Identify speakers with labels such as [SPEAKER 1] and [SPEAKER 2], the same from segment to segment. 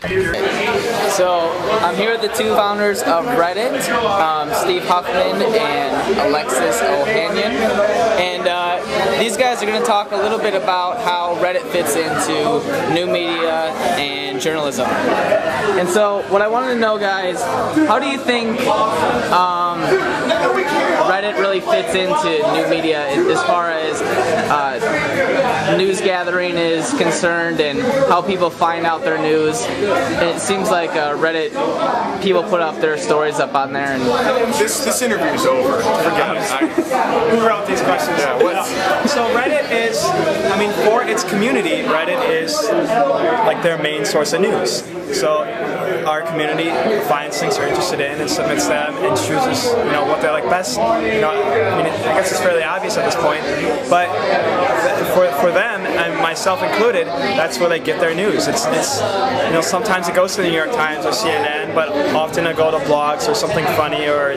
[SPEAKER 1] So I'm here with the two founders of Reddit, Steve Huffman and Alexis Ohanian, and these guys are going to talk a little bit about how Reddit fits into new media and journalism. And so what I wanted to know, guys, how do you think Reddit really fits into new media as far as news gathering is concerned and how people find out their news? It seems like Reddit, people put up their stories up on there. And
[SPEAKER 2] this interview is over. Forget it.
[SPEAKER 3] Who wrote these questions?
[SPEAKER 2] Yeah,
[SPEAKER 3] so Reddit is, I mean, for its community, Reddit is like their main source of news. So our community finds things they're interested in and submits them and chooses, what they like best. I mean, I guess it's fairly obvious at this point, but for them, and myself included, that's where they get their news. It's sometimes it goes to the New York Times or CNN, but often it go to blogs or something funny or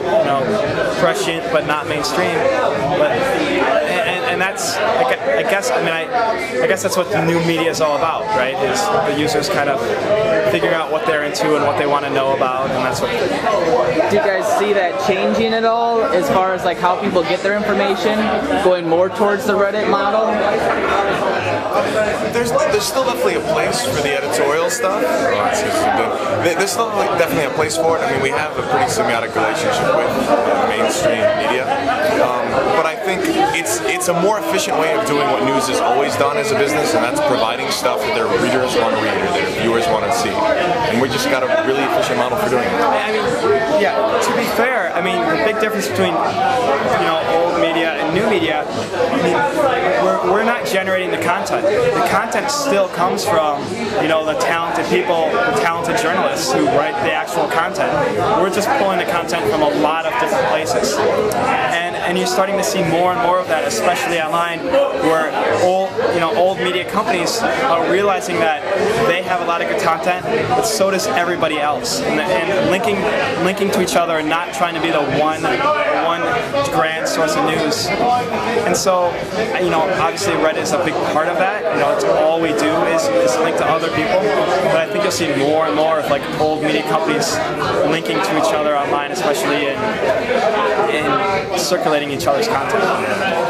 [SPEAKER 3] prescient but not mainstream. And that's, I guess that's what the new media is all about, right? Is the users kind of figuring out what they're into and what they want to know about, and that's what.
[SPEAKER 1] Do you guys see that changing at all, as far as like how people get their information, going more towards the Reddit model?
[SPEAKER 2] There's still definitely a place for the editorial stuff. There's still definitely a place for it. I mean, we have a pretty symbiotic relationship with mainstream media, but I think it's a more efficient way of doing what news has always done as a business, and that's providing stuff that their readers want to read or their viewers want to see. And we just got a really efficient model for doing it.
[SPEAKER 3] I mean, yeah. To be fair, I mean, the big difference between old media and new media, I mean, we're not generating the content. The content still comes from the talented people, the talented journalists who write the actual content. We're just pulling the content from a lot of different places, and you're starting to see more and more of that, especially online, where old media companies are realizing that they have a lot of good content, but so does everybody else, and linking to each other and not trying to be the one grand source of news. And so, obviously Reddit is a big part of that. It's all we do is link to other people. But I think you'll see more and more of like old media companies linking to each other online, especially in circulating each other's content.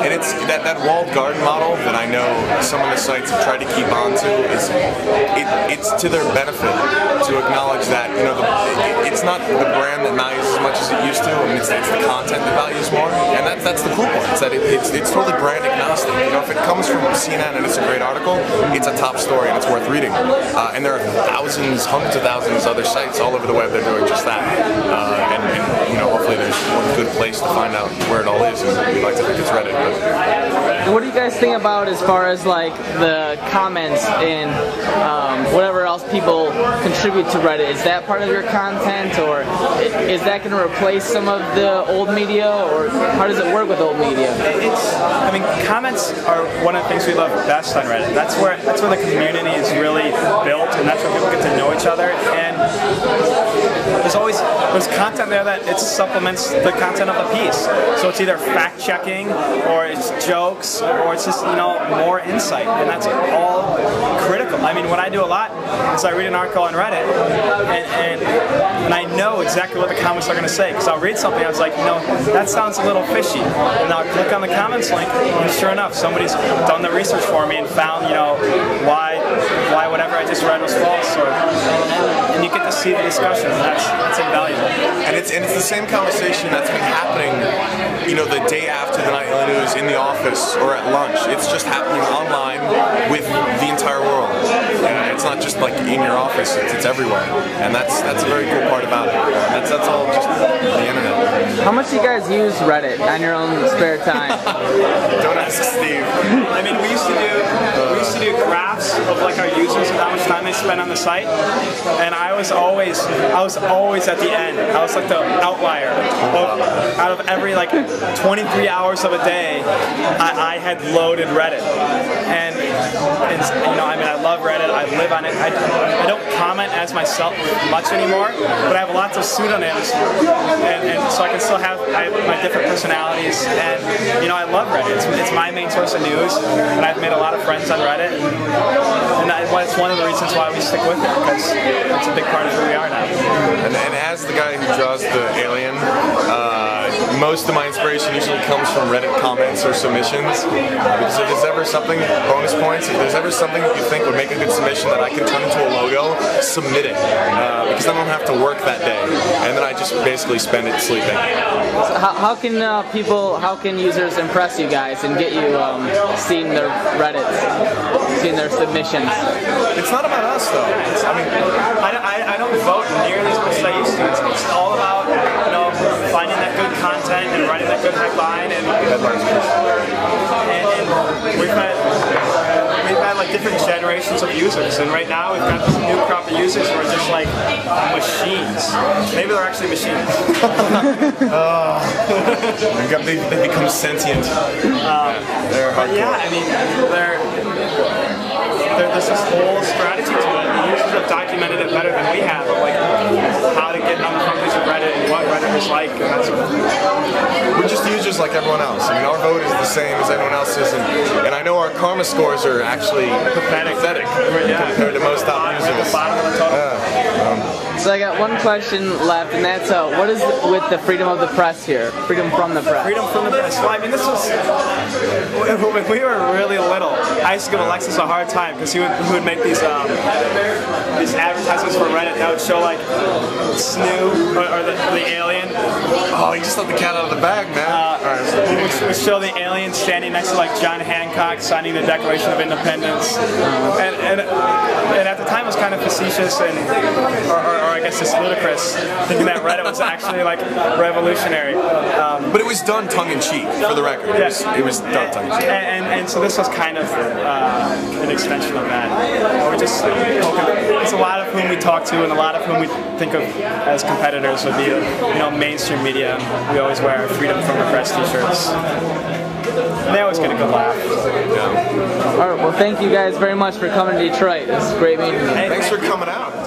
[SPEAKER 2] And it's that walled garden model that I know some of the sites have tried to keep on to. It's to their benefit to acknowledge that it's not the brand that values as much as it used to. I mean, it's the content that values more, and that's the cool part. It's that it's totally brand agnostic. If it comes from CNN and it's a great article, it's a top story and it's worth reading. And there are thousands, hundreds of thousands of other sites all over the web that are doing just that. And hopefully there's one good place to find out where it all is, and we'd like to think it's Reddit.
[SPEAKER 1] And what do you guys think about as far as like the comments and whatever else people contribute to Reddit? Is that part of your content, or is that going to replace some of the old media, or how does it work with old media?
[SPEAKER 3] I mean, comments are one of the things we love best on Reddit. That's where the community is really built, and that's where people get to know each other. And there's content there that it supplements the content of the piece. So it's either fact checking, or it's jokes, or it's just more insight, and that's all critical. I mean, what I do a lot is I read an article on Reddit, and I know exactly what the comments are going to say, because I'll read something, I was like, that sounds a little fishy, and I'll click on the comments link, and sure enough, somebody's done the research for me and found why whatever I just read was false, and you get to see the discussion. That's invaluable.
[SPEAKER 2] And it's the same conversation that's been happening, the day after the nightly news in the office or at lunch. It's just happening online with the entire world. It's not just like in your office; it's everywhere, and that's a very cool part about it. That's all just the internet.
[SPEAKER 1] How much do you guys use Reddit on your own spare time?
[SPEAKER 2] Don't ask Steve.
[SPEAKER 3] I mean, we used to do graphs of like our users and how much time they spend on the site, and I was always at the end. I was like the outlier. Out of every 23 hours of a day, I had loaded Reddit, and I mean, I love Reddit. I live on it. I don't comment as myself much anymore, but I have lots of pseudonyms, and so I can still have my different personalities, and I love Reddit. It's my main source of news, and I've made a lot of friends on Reddit, and that's one of the reasons why we stick with it, because it's a big part of who we are now.
[SPEAKER 2] And as the guy who draws the alien, most of my inspiration usually comes from Reddit comments or submissions. Because if there's ever something, bonus points, if there's ever something that you think would make a good submission that I can turn into a logo, submit it. Because I don't have to work that day. And then I just basically spend it sleeping.
[SPEAKER 1] So how can users impress you guys and get you seeing their Reddits, seeing their submissions?
[SPEAKER 2] It's not about us though.
[SPEAKER 3] I don't vote nearly as much as I used to. It's all about finding that good content and writing that good headline, and we've had like different generations of users, and right now we've got this new crop of users who are just like machines. Maybe they're actually machines.
[SPEAKER 2] They become sentient.
[SPEAKER 3] But yeah, I mean, there's this whole strategy to it. The users have documented it better than we have, of like how to get on the front page of Reddit and what Reddit is like and that sort of thing.
[SPEAKER 2] We're just users like everyone else. I mean, our vote is the same as everyone else's, and I know our karma scores are actually pathetic compared to most top users.
[SPEAKER 3] At the bottom of the total.
[SPEAKER 1] So I got one question left, and that's what is with the freedom of the press here? Freedom from the press.
[SPEAKER 3] Freedom from the press. Well, I mean, this was when we were really little. I used to give Alexis a hard time because he would make these advertisements for Reddit that would show like Snoo or the alien.
[SPEAKER 2] Oh, you just let the cat out of the bag, man.
[SPEAKER 3] He would show the alien standing next to like John Hancock signing the Declaration of Independence, and at the time it was kind of facetious or I guess just ludicrous, thinking that Reddit was actually like revolutionary.
[SPEAKER 2] But it was done tongue-in-cheek, for the record. It was done tongue-in-cheek.
[SPEAKER 3] And so this was kind of an extension of that. We're just hoping, it's a lot of whom we talk to and a lot of whom we think of as competitors would be mainstream media. We always wear Freedom from the Press t-shirts. And they always get a good laugh.
[SPEAKER 1] Yeah. All right, well thank you guys very much for coming to Detroit. It's great meeting you.
[SPEAKER 2] Hey, thanks for coming out.